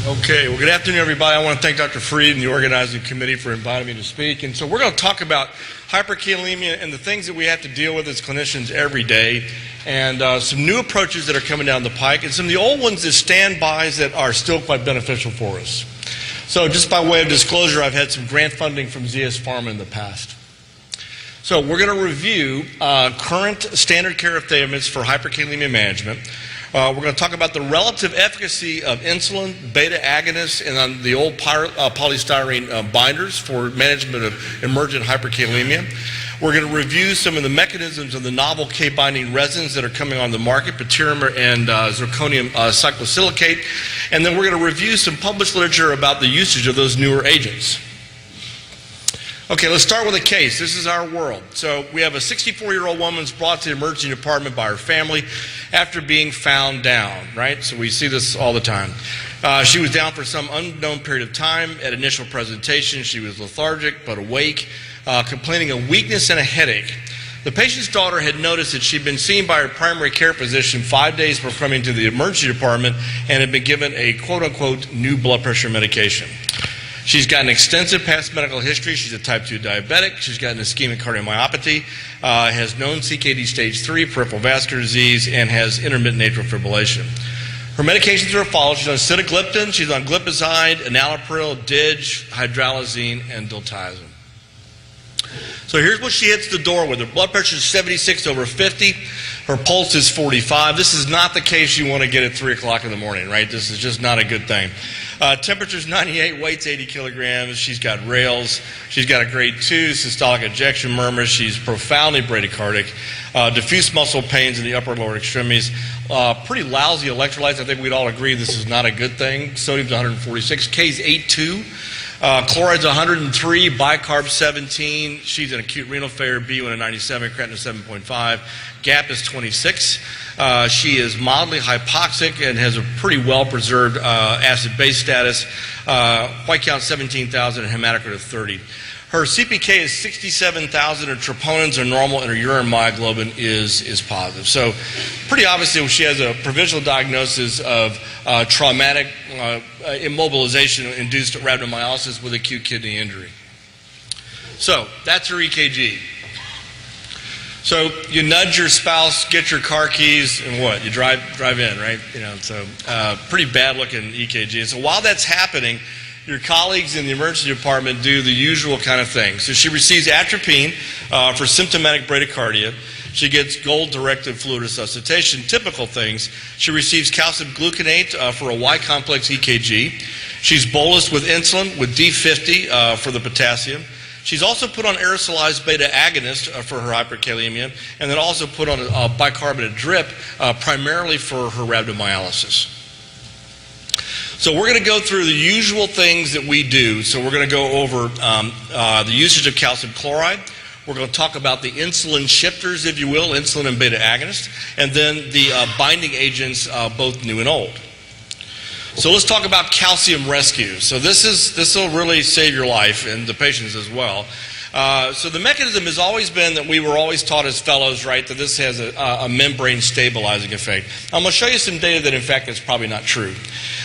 Okay, well, good afternoon, everybody. I want to thank Dr. Freed and the organizing committee for inviting me to speak. And so we're going to talk about hyperkalemia and the things that we have to deal with as clinicians every day, and some new approaches that are coming down the pike, and some of the old ones that stand bys that are still quite beneficial for us. So just by way of disclosure, I've had some grant funding from ZS Pharma in the past. So we're going to review current standard care of therapy for hyperkalemia management. We're going to talk about the relative efficacy of insulin, beta agonists, and on the old polystyrene binders for management of emergent hyperkalemia. We're going to review some of the mechanisms of the novel K-binding resins that are coming on the market, Patiromer and zirconium cyclosilicate. And then we're going to review some published literature about the usage of those newer agents. Okay, let's start with a case. This is our world. So we have a 64-year-old woman who's brought to the emergency department by her family after being found down, right? So we see this all the time. She was down for some unknown period of time. At initial presentation, she was lethargic but awake, complaining of weakness and a headache. The patient's daughter had noticed that she'd been seen by her primary care physician 5 days before coming to the emergency department and had been given a quote-unquote new blood pressure medication. She's got an extensive past medical history. She's a type 2 diabetic. She's got an ischemic cardiomyopathy, has known CKD stage 3, peripheral vascular disease, and has intermittent atrial fibrillation. Her medications are as follows. She's on sitagliptin, she's on glipizide, enalapril, DIG, hydralazine, and diltiazem. So here's what she hits the door with. Her blood pressure is 76/50. Her pulse is 45. This is not the case you want to get at 3 o'clock in the morning, right? This is just not a good thing. Temperature's 98, weight's 80 kilograms. She's got rails. She's got a grade 2 systolic ejection murmur. She's profoundly bradycardic. Diffuse muscle pains in the upper lower extremities. Pretty lousy electrolytes. I think we'd all agree this is not a good thing. Sodium's 146. K's 8.2. Chloride's 103, bicarb 17. She's an acute renal failure, B1 at 97, creatinine 7.5. GAP is 26. She is mildly hypoxic and has a pretty well-preserved acid-base status. White count 17,000 and hematocrit of 30. Her CPK is 67,000. Her troponins are normal, and her urine myoglobin is positive. So pretty obviously she has a provisional diagnosis of traumatic immobilization induced rhabdomyolysis with acute kidney injury. So that's her EKG. So you nudge your spouse, get your car keys, and what? You drive in, right? You know, so pretty bad looking EKG. So while that's happening, your colleagues in the emergency department do the usual kind of thing. So she receives atropine for symptomatic bradycardia. She gets gold-directed fluid resuscitation, typical things. She receives calcium gluconate for a Y-complex EKG. She's bolused with insulin with D50 for the potassium. She's also put on aerosolized beta agonist for her hyperkalemia, and then also put on a bicarbonate drip primarily for her rhabdomyolysis. So we're going to go through the usual things that we do. So we're going to go over the usage of calcium chloride. We're going to talk about the insulin shifters, if you will, insulin and beta agonist, and then the binding agents, both new and old. So let's talk about calcium rescue. So this will really save your life and the patients as well. So the mechanism has always been that we were always taught as fellows, right, that this has a membrane stabilizing effect. I'm going to show you some data that in fact that's probably not true.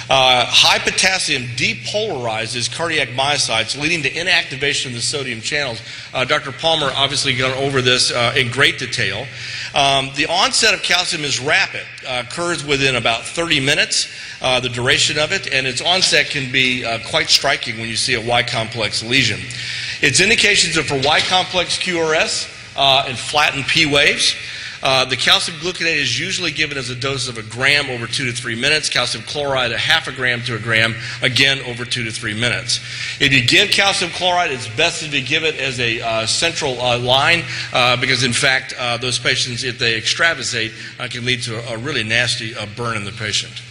High potassium depolarizes cardiac myocytes, leading to inactivation of the sodium channels. Dr. Palmer obviously gone over this in great detail. The onset of calcium is rapid, occurs within about 30 minutes, the duration of it, and its onset can be quite striking when you see a Y-complex lesion. Its indications are for Y-complex QRS and flattened P waves. The calcium gluconate is usually given as a dose of 1 gram over 2 to 3 minutes. Calcium chloride, 0.5 gram to 1 gram, again over 2 to 3 minutes. If you give calcium chloride, it's best if you give it as a central line because, in fact, those patients, if they extravasate, can lead to a really nasty burn in the patient.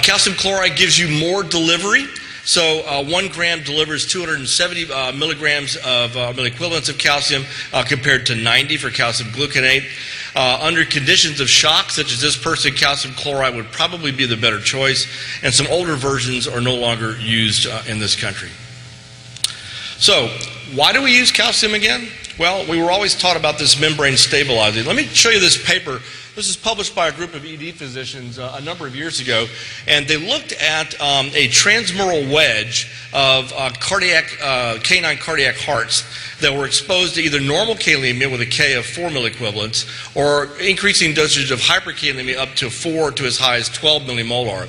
Calcium chloride gives you more delivery. So 1 gram delivers 270 milligrams of equivalents of calcium compared to 90 for calcium gluconate. Under conditions of shock, such as this person, calcium chloride would probably be the better choice, and some older versions are no longer used in this country. So why do we use calcium again? Well, we were always taught about this membrane stabilizing. Let me show you this paper This is published by a group of ED physicians a number of years ago, and they looked at a transmural wedge of canine cardiac hearts that were exposed to either normal kalemia with a K of 4 milliequivalents or increasing dosage of hyperkalemia up to 4 to as high as 12 millimolar.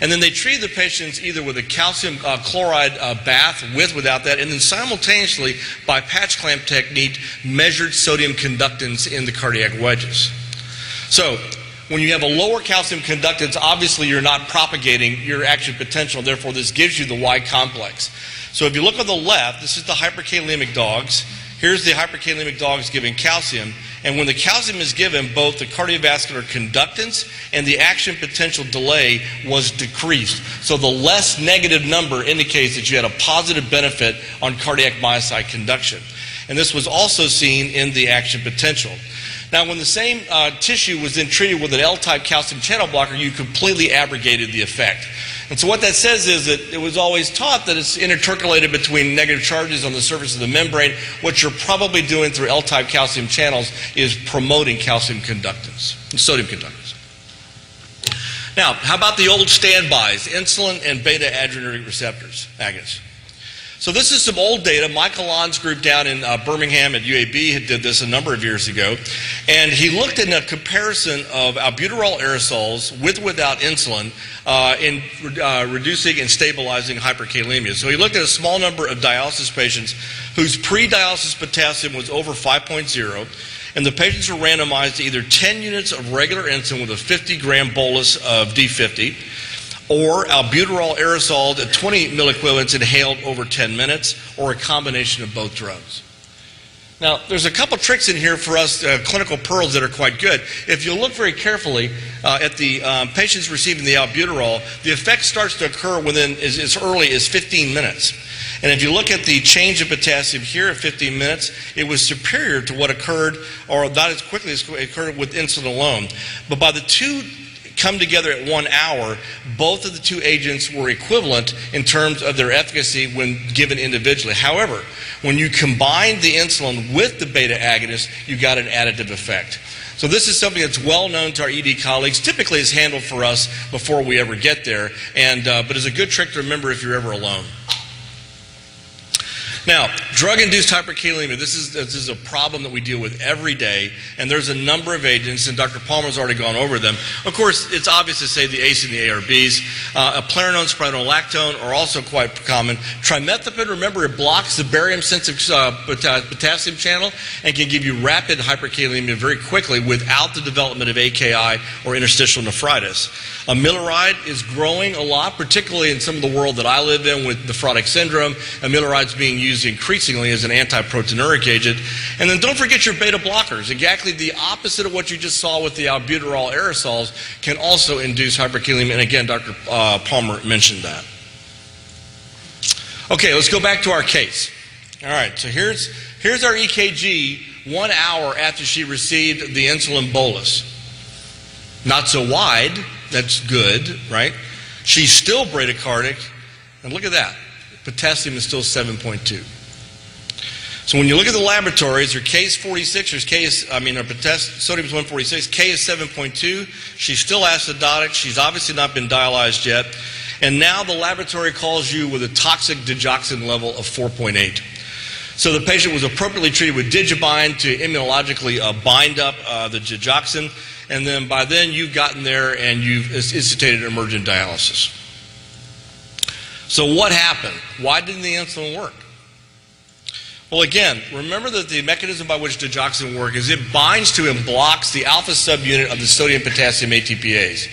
And then they treated the patients either with a calcium chloride bath with without that, and then simultaneously by patch clamp technique measured sodium conductance in the cardiac wedges. So when you have a lower calcium conductance, obviously you're not propagating your action potential, therefore this gives you the Y complex. So if you look on the left, this is the hyperkalemic dogs. Here's the hyperkalemic dogs giving calcium, and when the calcium is given, both the cardiovascular conductance and the action potential delay was decreased. So the less negative number indicates that you had a positive benefit on cardiac myocyte conduction. And this was also seen in the action potential. Now, when the same tissue was then treated with an L-type calcium channel blocker, you completely abrogated the effect. And so what that says is that it was always taught that it's intercalated between negative charges on the surface of the membrane. What you're probably doing through L-type calcium channels is promoting calcium conductance, sodium conductance. Now, how about the old standbys, insulin and beta-adrenergic receptors agonists? So this is some old data. Michael Lahn's group down in Birmingham at UAB did this a number of years ago. And he looked at a comparison of albuterol aerosols with or without insulin in reducing and stabilizing hyperkalemia. So he looked at a small number of dialysis patients whose pre-dialysis potassium was over 5.0. And the patients were randomized to either 10 units of regular insulin with a 50-gram bolus of D50, or albuterol aerosol at 20 milliequivalents inhaled over 10 minutes, or a combination of both drugs. Now, there's a couple tricks in here for us, clinical pearls that are quite good. If you look very carefully at the patients receiving the albuterol, the effect starts to occur within as early as 15 minutes. And if you look at the change of potassium here at 15 minutes, it was superior to what occurred, or not as quickly as occurred with insulin alone. But by the two come together at 1 hour, both of the two agents were equivalent in terms of their efficacy when given individually. However, when you combine the insulin with the beta agonist, you got an additive effect. So this is something that's well known to our ED colleagues. Typically is handled for us before we ever get there, and but is a good trick to remember if you're ever alone. Now, drug-induced hyperkalemia, this is a problem that we deal with every day, and there's a number of agents, and Dr. Palmer's already gone over them. Of course, it's obvious to say the ACE and the ARBs. Eplerenone, spironolactone are also quite common. Trimethoprim, remember, it blocks the barium-sensitive potassium channel and can give you rapid hyperkalemia very quickly without the development of AKI or interstitial nephritis. Amiloride is growing a lot, particularly in some of the world that I live in with nephrotic syndrome. Amiloride's being used increasingly as an antiproteinuric agent. And then don't forget your beta blockers. Exactly the opposite of what you just saw with the albuterol aerosols can also induce hyperkalemia. And again, Dr. Palmer mentioned that. Okay, let's go back to our case. All right, so here's our EKG 1 hour after she received the insulin bolus. Not so wide. That's good, right? She's still bradycardic. And look at that. Potassium is still 7.2. So when you look at the laboratories, her K is 46, her sodium is 146, K is 7.2. She's still acidotic. She's obviously not been dialyzed yet. And now the laboratory calls you with a toxic digoxin level of 4.8. So the patient was appropriately treated with Digibind to immunologically bind up the digoxin. And then by then you've gotten there and you've instituted emergent dialysis. So what happened? Why didn't the insulin work? Well, again, remember that the mechanism by which digoxin works is it binds to and blocks the alpha subunit of the sodium-potassium ATPase.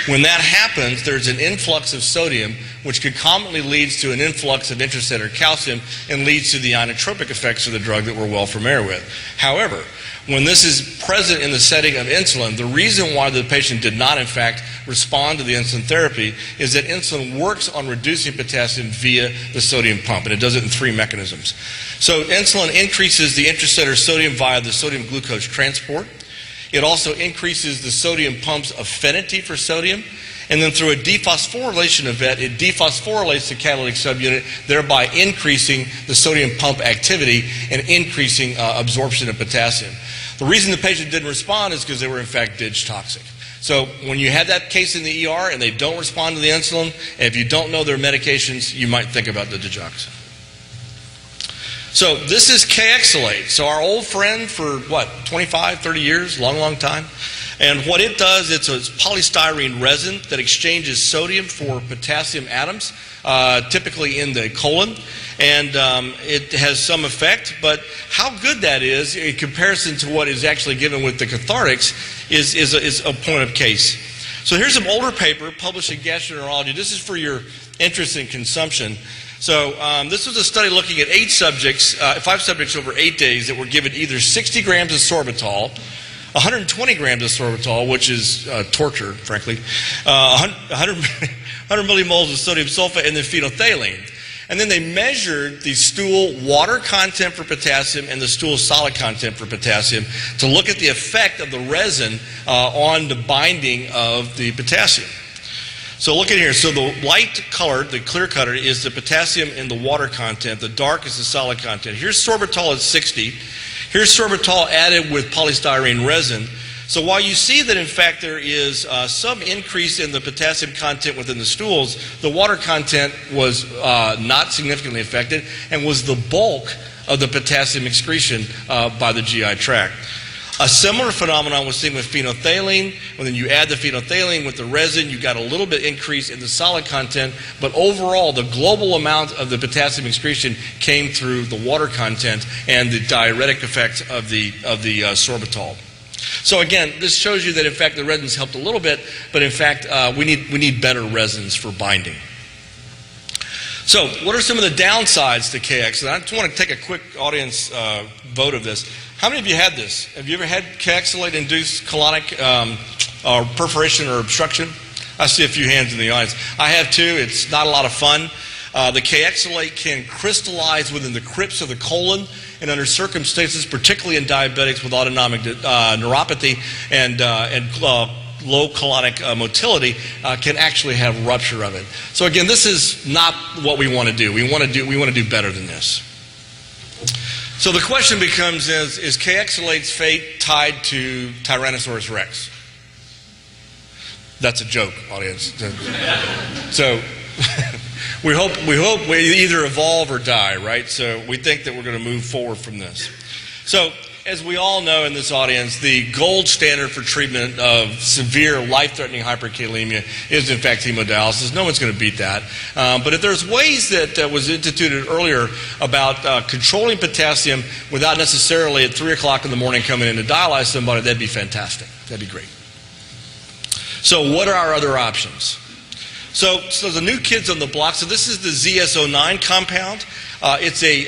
When that happens, there's an influx of sodium, which concomitantly leads to an influx of intracellular calcium and leads to the inotropic effects of the drug that we're well familiar with. However, when this is present in the setting of insulin, the reason why the patient did not, in fact, respond to the insulin therapy is that insulin works on reducing potassium via the sodium pump, and it does it in 3 mechanisms. So insulin increases the intracellular sodium via the sodium glucose transport. It also increases the sodium pump's affinity for sodium, and then through a dephosphorylation event, it dephosphorylates the catalytic subunit, thereby increasing the sodium pump activity and increasing absorption of potassium. The reason the patient didn't respond is because they were in fact DIG toxic. So when you have that case in the ER and they don't respond to the insulin, and if you don't know their medications, you might think about the Digoxin. So this is Kayexalate. So our old friend for, what, 25, 30 years, long time. And what it does, it's a polystyrene resin that exchanges sodium for potassium atoms, typically in the colon. And it has some effect, but how good that is in comparison to what is actually given with the Cathartics is a point of case. So here's some older paper published in Gastroenterology. This is for your interest in consumption. So this was a study looking at 5 subjects over 8 days that were given either 60 grams of sorbitol, 120 grams of sorbitol, which is torture, frankly, 100 millimoles of sodium sulfate, and then phenolphthalein. And then they measured the stool water content for potassium and the stool solid content for potassium to look at the effect of the resin on the binding of the potassium. So look at here. So the light colored, the clear colored, is the potassium in the water content. The dark is the solid content. Here's sorbitol at 60. Here's sorbitol added with polystyrene resin. So while you see that in fact there is some increase in the potassium content within the stools, the water content was not significantly affected and was the bulk of the potassium excretion by the GI tract. A similar phenomenon was seen with phenolphthalein. When then you add the phenolphthalein with the resin, you got a little bit increase in the solid content, but overall the global amount of the potassium excretion came through the water content and the diuretic effect of the sorbitol. So again, this shows you that in fact the resins helped a little bit, but in fact we need better resins for binding. So what are some of the downsides to KX? And I just want to take a quick audience vote of this. How many of you had this? Have you ever had Kayexalate induced colonic perforation or obstruction? I see a few hands in the audience. I have too. It's not a lot of fun. The Kayexalate can crystallize within the crypts of the colon, and under circumstances, particularly in diabetics with autonomic neuropathy and low colonic motility, can actually have rupture of it. So again, this is not what we want to do. We want to do better than this. So the question becomes: is Kayexalate's fate tied to Tyrannosaurus Rex? That's a joke, audience. So we hope we either evolve or die, right? So we think that we're going to move forward from this. So as we all know in this audience, the gold standard for treatment of severe life-threatening hyperkalemia is in fact hemodialysis. No one's going to beat that. But if there's ways that was instituted earlier about controlling potassium without necessarily at 3 o'clock in the morning coming in to dialyze somebody, that'd be fantastic. That'd be great. So what are our other options? So the new kids on the block, so this is the ZSO9 compound. It's a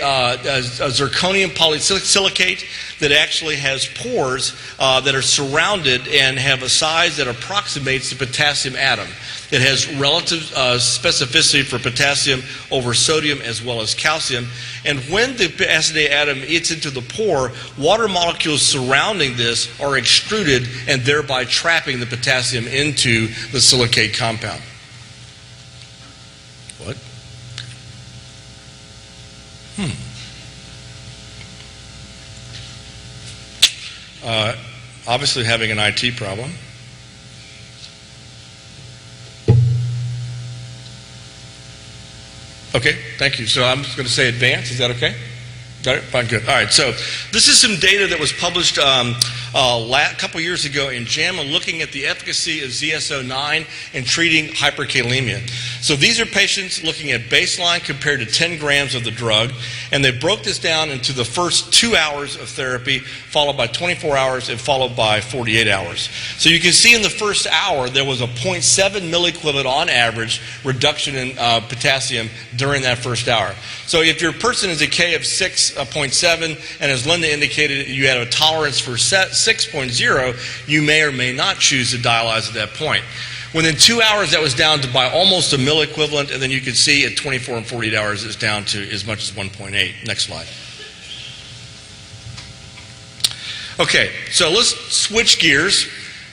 zirconium polysilicate that actually has pores that are surrounded and have a size that approximates the potassium atom. It has relative specificity for potassium over sodium as well as calcium. And when the acetate atom eats into the pore, water molecules surrounding this are extruded and thereby trapping the potassium into the silicate compound. What? Obviously having an IT problem. Okay, thank you. So I'm just going to say advance. Is that okay? Got it? Fine, good. All right, so this is some data that was published a couple years ago in JAMA looking at the efficacy of ZSO9 in treating hyperkalemia. So these are patients looking at baseline compared to 10 grams of the drug, and they broke this down into the first 2 hours of therapy, followed by 24 hours, and followed by 48 hours. So you can see in the first hour there was a 0.7 milliequivalent on average reduction in potassium during that first hour. So if your person is a K of 6.7, and as Linda indicated, you had a tolerance for 6.0, you may or may not choose to dialyze at that point. Within 2 hours, that was down to by almost a milliequivalent, and then you can see at 24 and 48 hours, it's down to as much as 1.8. Next slide. Okay, so let's switch gears.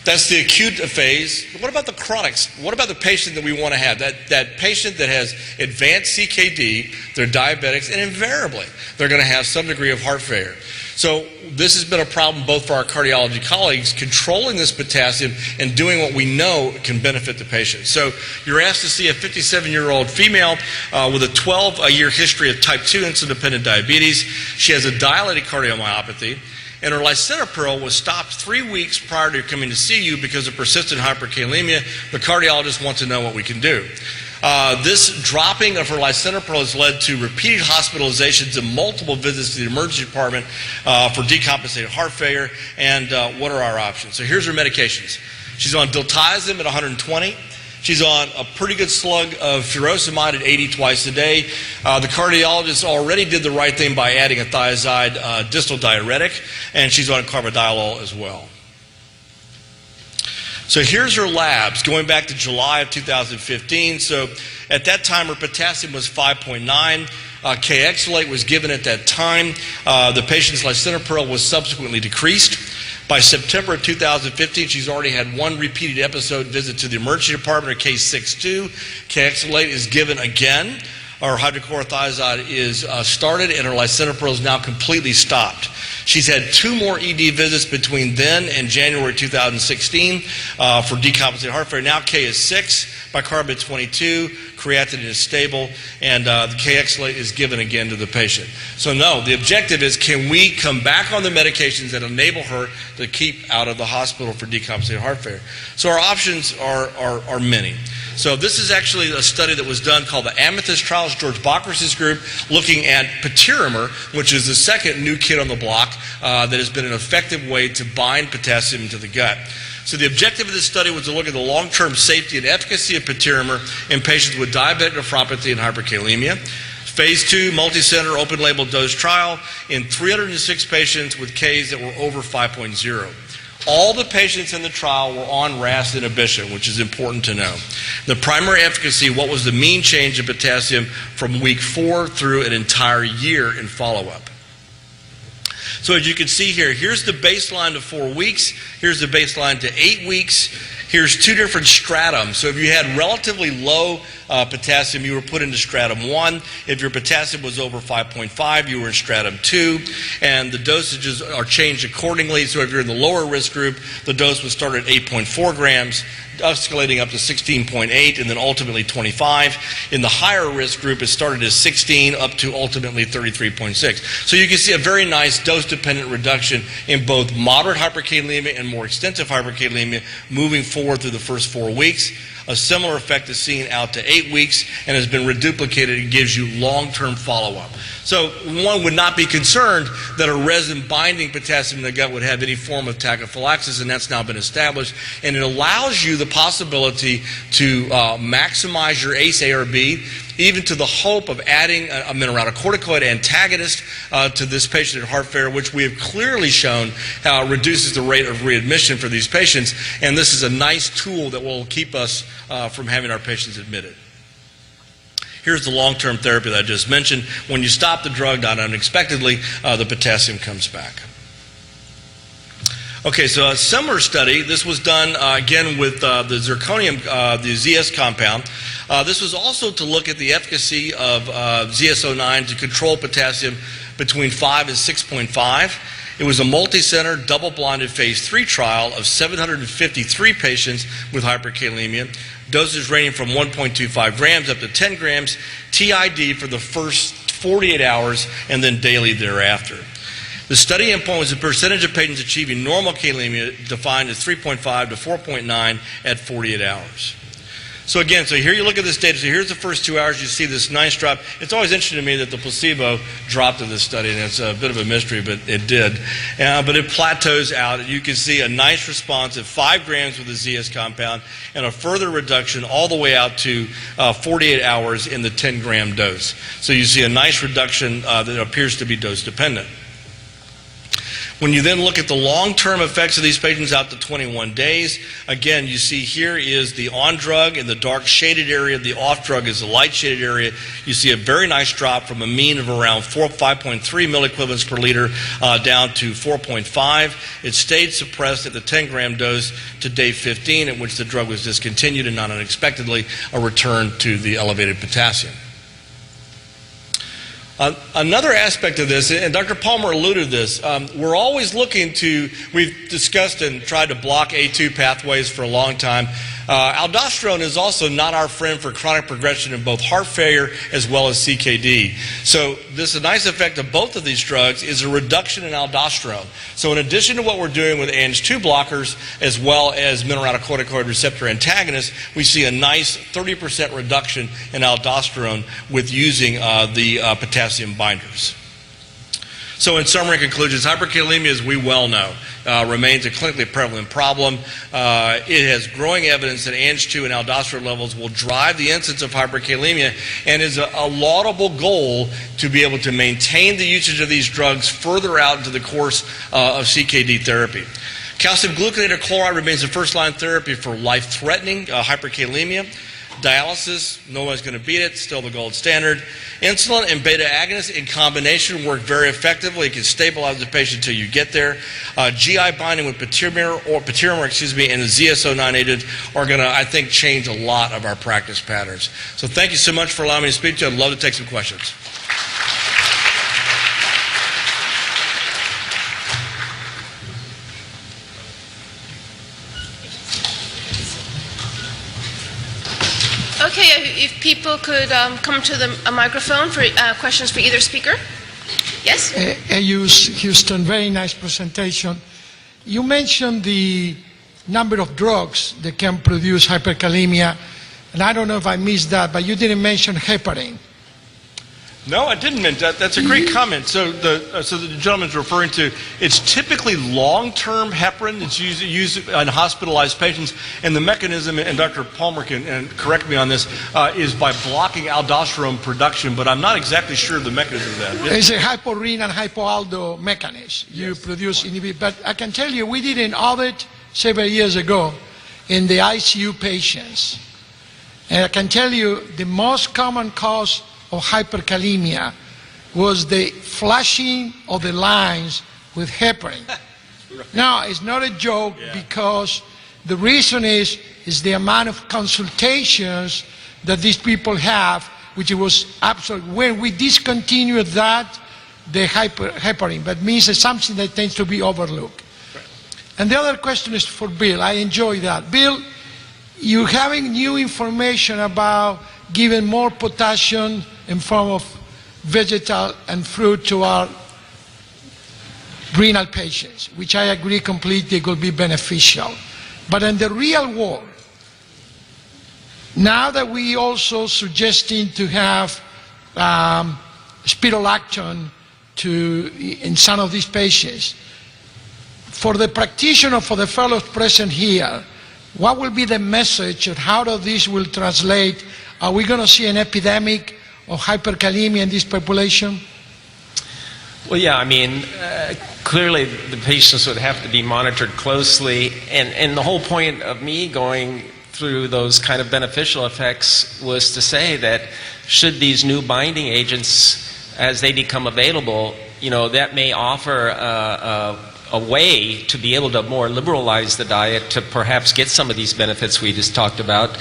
That's the acute phase. What about the chronics? What about the patient that we want to have? That patient that has advanced CKD, they're diabetics, and invariably they're going to have some degree of heart failure. So this has been a problem both for our cardiology colleagues, controlling this potassium and doing what we know can benefit the patient. So you're asked to see a 57-year-old female with a 12-year history of type 2 insulin-dependent diabetes. She has a dilated cardiomyopathy, and her lisinopril was stopped 3 weeks prior to coming to see you because of persistent hyperkalemia. The cardiologist wants to know what we can do. This dropping of her lisinopril has led to repeated hospitalizations and multiple visits to the emergency department for decompensated heart failure. And what are our options? So here's her medications. She's on diltiazem at 120. She's on a pretty good slug of furosemide at 80 twice a day. The cardiologist already did the right thing by adding a thiazide distal diuretic, and she's on carbidiol as well. So here's her labs going back to July of 2015. So at that time, her potassium was 5.9. Kayexalate was given at that time. The patient's lisinopril was subsequently decreased. By September of 2015, she's already had one repeated episode visit to the emergency department, or case 6-2. Kayexalate is given again. Our hydrochlorothiazide is started, and her lisinopril is now completely stopped. She's had 2 more ED visits between then and January 2016 for decompensated heart failure. Now K is 6, bicarbonate 22, creatinine is stable, and the Kayexalate is given again to the patient. So no, the objective is, can we come back on the medications that enable her to keep out of the hospital for decompensated heart failure? So our options are many. So this is actually a study that was done called the AMETHYST trials, George Bockrus' group, looking at Patiromer, which is the second new kid on the block that has been an effective way to bind potassium into the gut. So the objective of this study was to look at the long-term safety and efficacy of Patiromer in patients with diabetic nephropathy and hyperkalemia. Phase 2 multi-center open-label dose trial in 306 patients with Ks that were over 5.0. All the patients in the trial were on RAS inhibition, which is important to know. The primary efficacy, what was the mean change in potassium from week 4 through an entire year in follow-up. So as you can see here, here's the baseline to 4 weeks, here's the baseline to 8 weeks, here's 2 different stratums. So if you had relatively low potassium, you were put into stratum 1. If your potassium was over 5.5, you were in stratum 2. And the dosages are changed accordingly. So if you're in the lower risk group, the dose was started at 8.4 grams, escalating up to 16.8, and then ultimately 25. In the higher risk group, it started as 16 up to ultimately 33.6. So you can see a very nice dose-dependent reduction in both moderate hyperkalemia and more extensive hyperkalemia moving forward through the first 4 weeks. A similar effect is seen out to 8 weeks and has been reduplicated and gives you long-term follow-up. So one would not be concerned that a resin binding potassium in the gut would have any form of tachyphylaxis, and that's now been established. And it allows you the possibility to maximize your ACE ARB, even to the hope of adding a mineralocorticoid antagonist to this patient at heart failure, which we have clearly shown reduces the rate of readmission for these patients. And this is a nice tool that will keep us from having our patients admitted. Here's the long-term therapy that I just mentioned. When you stop the drug, not unexpectedly, the potassium comes back. Okay, so a similar study. This was done again with the zirconium, the ZS compound. This was also to look at the efficacy of ZS09 to control potassium between 5 and 6.5. It was a multi-center, double-blinded phase 3 trial of 753 patients with hyperkalemia, doses ranging from 1.25 grams up to 10 grams, TID for the first 48 hours, and then daily thereafter. The study endpoint was the percentage of patients achieving normal kalemia, defined as 3.5 to 4.9 at 48 hours. So again, so here you look at this data. So here's the first 2 hours. You see this nice drop. It's always interesting to me that the placebo dropped in this study, and it's a bit of a mystery, but it did. But it plateaus out. You can see a nice response at 5 grams with the ZS compound and a further reduction all the way out to 48 hours in the 10-gram dose. So you see a nice reduction that appears to be dose-dependent. When you then look at the long-term effects of these patients out to 21 days, again, you see here is the on-drug in the dark shaded area. The off-drug is the light shaded area. You see a very nice drop from a mean of around 5.3 milliequivalents per liter down to 4.5. It stayed suppressed at the 10-gram dose to day 15, at which the drug was discontinued, and not unexpectedly, a return to the elevated potassium. Another aspect of this, and Dr. Palmer alluded to this, we're always looking to, we've discussed and tried to block A2 pathways for a long time. Aldosterone is also not our friend for chronic progression in both heart failure as well as CKD. So this a nice effect of both of these drugs is a reduction in aldosterone. So in addition to what we're doing with ANG2 blockers as well as mineralocorticoid receptor antagonists, we see a nice 30% reduction in aldosterone with using the potassium binders. So in summary and conclusions, hyperkalemia, as we well know, remains a clinically prevalent problem. It has growing evidence that ANG2 and aldosterone levels will drive the incidence of hyperkalemia and is a laudable goal to be able to maintain the usage of these drugs further out into the course of CKD therapy. Calcium gluconate or chloride remains the first-line therapy for life-threatening hyperkalemia. Dialysis, no one's going to beat it, still the gold standard. Insulin and beta agonists in combination work very effectively. It can stabilize the patient until you get there. GI binding with Patiromer and the ZSO9 are going to, I think, change a lot of our practice patterns. So thank you so much for allowing me to speak to you. I'd love to take some questions. Okay, if people could come to the microphone for questions for either speaker. Yes? Houston, very nice presentation. You mentioned the number of drugs that can produce hyperkalemia, and I don't know if I missed that, but you didn't mention heparin. No, I didn't mention that. That's a great comment. So the gentleman's referring to, it's typically long-term heparin that's used in hospitalized patients, and the mechanism, and Dr. Palmer can correct me on this, is by blocking aldosterone production, but I'm not exactly sure of the mechanism of that. It's a hyporenal hypoaldo mechanism. You produce inhibit, but I can tell you, we did an audit several years ago in the ICU patients, and I can tell you the most common cause of hyperkalemia was the flashing of the lines with heparin. Right. Now, it's not a joke, because the reason is the amount of consultations that these people have, which it was absolute. When we discontinued that, the heparin, but means it's something that tends to be overlooked. Right. And the other question is for Bill. I enjoy that. Bill, you're having new information about giving more potassium in form of vegetal and fruit to our renal patients, which I agree completely will be beneficial. But in the real world, now that we also suggesting to have spironolactone in some of these patients, for the practitioner, for the fellows present here, what will be the message of how this will translate? Are we going to see an epidemic of hyperkalemia in this population? Well, yeah, I mean, clearly the patients would have to be monitored closely, and the whole point of me going through those kind of beneficial effects was to say that should these new binding agents, as they become available, that may offer a way to be able to more liberalize the diet to perhaps get some of these benefits we just talked about.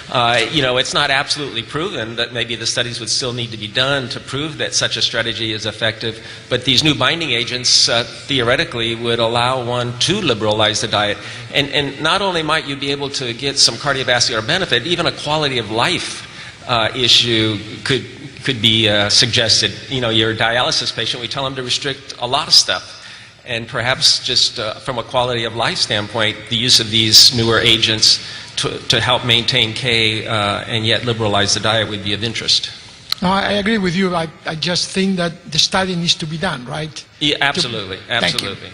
It's not absolutely proven, that maybe the studies would still need to be done to prove that such a strategy is effective, but these new binding agents theoretically would allow one to liberalize the diet. And not only might you be able to get some cardiovascular benefit, even a quality of life issue could be suggested. Your dialysis patient, we tell them to restrict a lot of stuff. And perhaps just from a quality of life standpoint, the use of these newer agents to help maintain K and yet liberalize the diet would be of interest. No, I agree with you. I just think that the study needs to be done, right? Yeah, absolutely. Absolutely.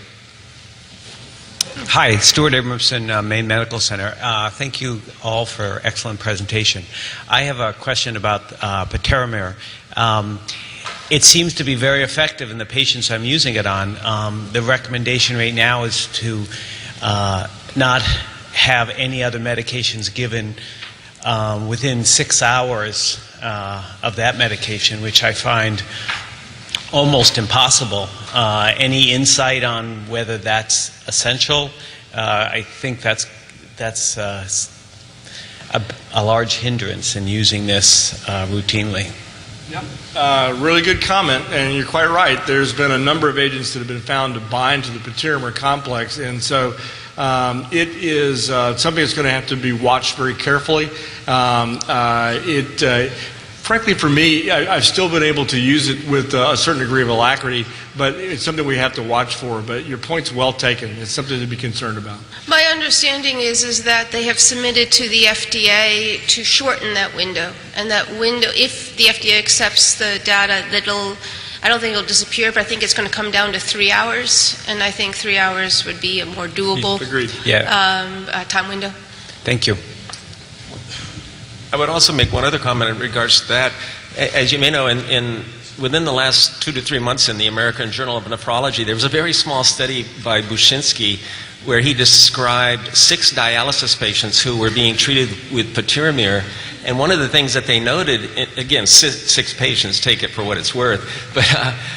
Hi, Stuart Abramson, Maine Medical Center. Thank you all for excellent presentation. I have a question about Patiromer. It seems to be very effective in the patients I'm using it on. The recommendation right now is to not have any other medications given within 6 hours of that medication, which I find almost impossible. Any insight on whether that's essential? I think that's a large hindrance in using this routinely. Really good comment, and you're quite right. There's been a number of agents that have been found to bind to the Patiromer complex, and so it is something that's going to have to be watched very carefully. Frankly, for me, I've still been able to use it with a certain degree of alacrity, but it's something we have to watch for. But your point's well taken. It's something to be concerned about. My understanding is that they have submitted to the FDA to shorten that window. And that window, if the FDA accepts the data, I don't think it'll disappear, but I think it's going to come down to 3 hours. And I think 3 hours would be a more doable time window. Thank you. I would also make one other comment in regards to that. As you may know, within the last 2 to 3 months in the American Journal of Nephrology, there was a very small study by Bushinsky where he described 6 dialysis patients who were being treated with Patiromer. And one of the things that they noted, again, 6 patients, take it for what it's worth, but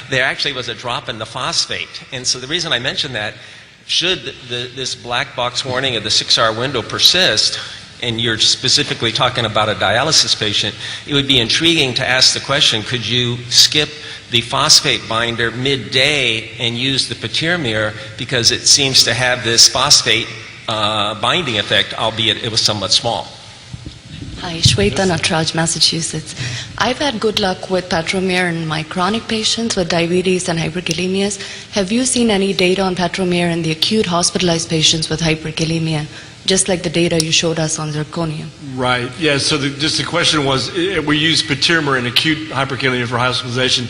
there actually was a drop in the phosphate. And so the reason I mention that, should this black box warning of the 6-hour window persist, and you're specifically talking about a dialysis patient, it would be intriguing to ask the question, could you skip the phosphate binder midday and use the Patiromer, because it seems to have this phosphate binding effect, albeit it was somewhat small. Hi, Shweta Natraj, Massachusetts. I've had good luck with Patiromer in my chronic patients with diabetes and hyperkalemias. Have you seen any data on Patiromer in the acute hospitalized patients with hyperkalemia, just like the data you showed us on zirconium? Right. Yeah. So just the question was, we use Patiromer in acute hyperkalemia for hospitalization.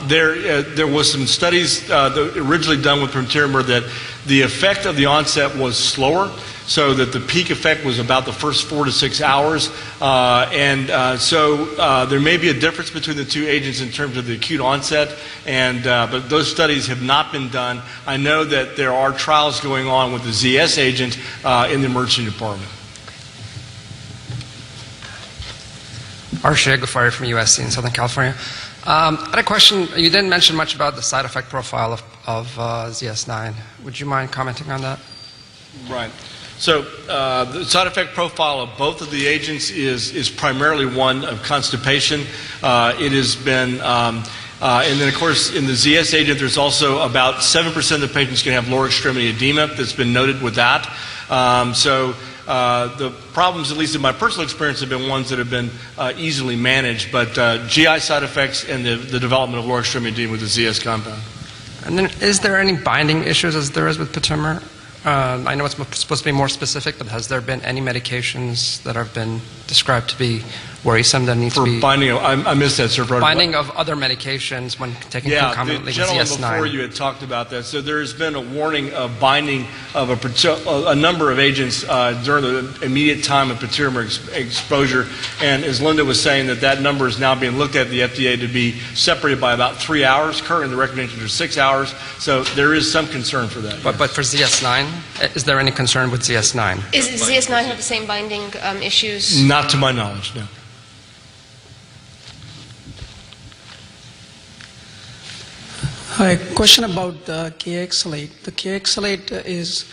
There was some studies originally done with Patiromer that the effect of the onset was slower, so that the peak effect was about the first 4 to 6 hours. So there may be a difference between the two agents in terms of the acute onset, but those studies have not been done. I know that there are trials going on with the ZS agent in the emergency department. Arshia Ghaffari from USC in Southern California. I had a question. You didn't mention much about the side effect profile of ZS9. Would you mind commenting on that? Right. So the side effect profile of both of the agents is primarily one of constipation. It has been, and then of course in the ZS agent there's also about 7% of the patients can have lower extremity edema that's been noted with that. The problems, at least in my personal experience, have been ones that have been easily managed, but GI side effects and the development of lower extremity edema with the ZS compound. And then is there any binding issues as there is with Patiromer? I know it's supposed to be more specific, but has there been any medications that have been described to be worrisome that need to be... For binding, I missed that, sir. Binding of other medications when taken concomitantly with ZS9. Yeah, the gentleman before you had talked about that. So there has been a warning of binding of a number of agents during the immediate time of Patiromer exposure. And as Linda was saying, that number is now being looked at the FDA to be separated by about 3 hours. Currently, the recommendations are 6 hours. So there is some concern for that. But for ZS9, is there any concern with ZS9? Is ZS9 have the same binding issues? Not to my knowledge, no. Hi, question about the Kayexalate. The Kayexalate is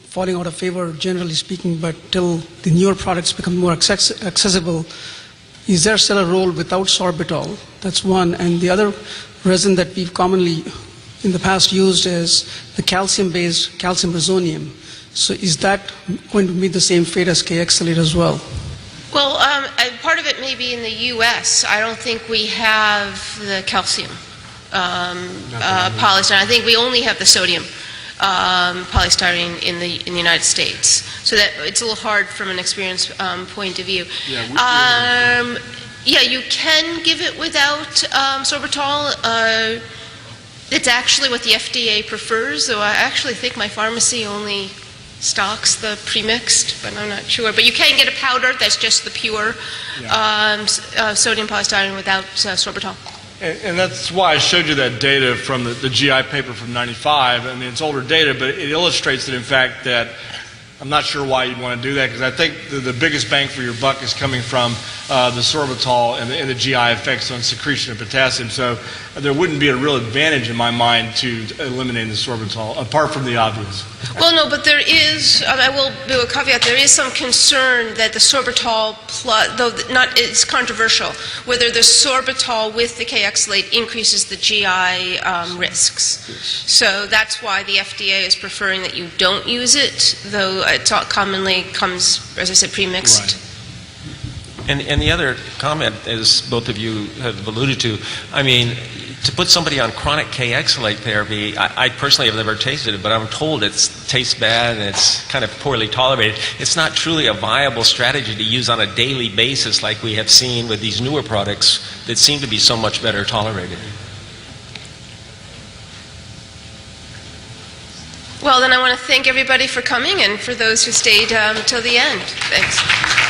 falling out of favor, generally speaking, but till the newer products become more accessible, is there still a role without sorbitol? That's one. And the other resin that we've commonly in the past used is the calcium-based calcium resonium. So is that going to meet the same fate as Kayexalate as well? Well, part of it may be in the U.S. I don't think we have the calcium polystyrene. I think we only have the sodium polystyrene in the United States. So that it's a little hard from an experience point of view. Yeah, you can give it without sorbitol. It's actually what the FDA prefers, though I actually think my pharmacy only stocks the premixed, but I'm not sure. But you can get a powder that's just the pure sodium polystyrene without sorbitol. And that's why I showed you that data from the GI paper from '95. I mean, it's older data, but it illustrates that, in fact, that I'm not sure why you'd want to do that, because I think the biggest bang for your buck is coming from the sorbitol and the GI effects on secretion of potassium. So there wouldn't be a real advantage in my mind to eliminating the sorbitol, apart from the obvious. Well, no, but there is, I will do a caveat, there is some concern that the sorbitol plus, though it's controversial, whether the sorbitol with the Kayexalate increases the GI risks. Yes. So that's why the FDA is preferring that you don't use it, though it commonly comes, as I said, premixed. Right. And the other comment, as both of you have alluded to, I mean, to put somebody on chronic Kayexalate therapy, I personally have never tasted it, but I'm told it tastes bad and it's kind of poorly tolerated. It's not truly a viable strategy to use on a daily basis like we have seen with these newer products that seem to be so much better tolerated. Well, then I want to thank everybody for coming and for those who stayed till the end. Thanks.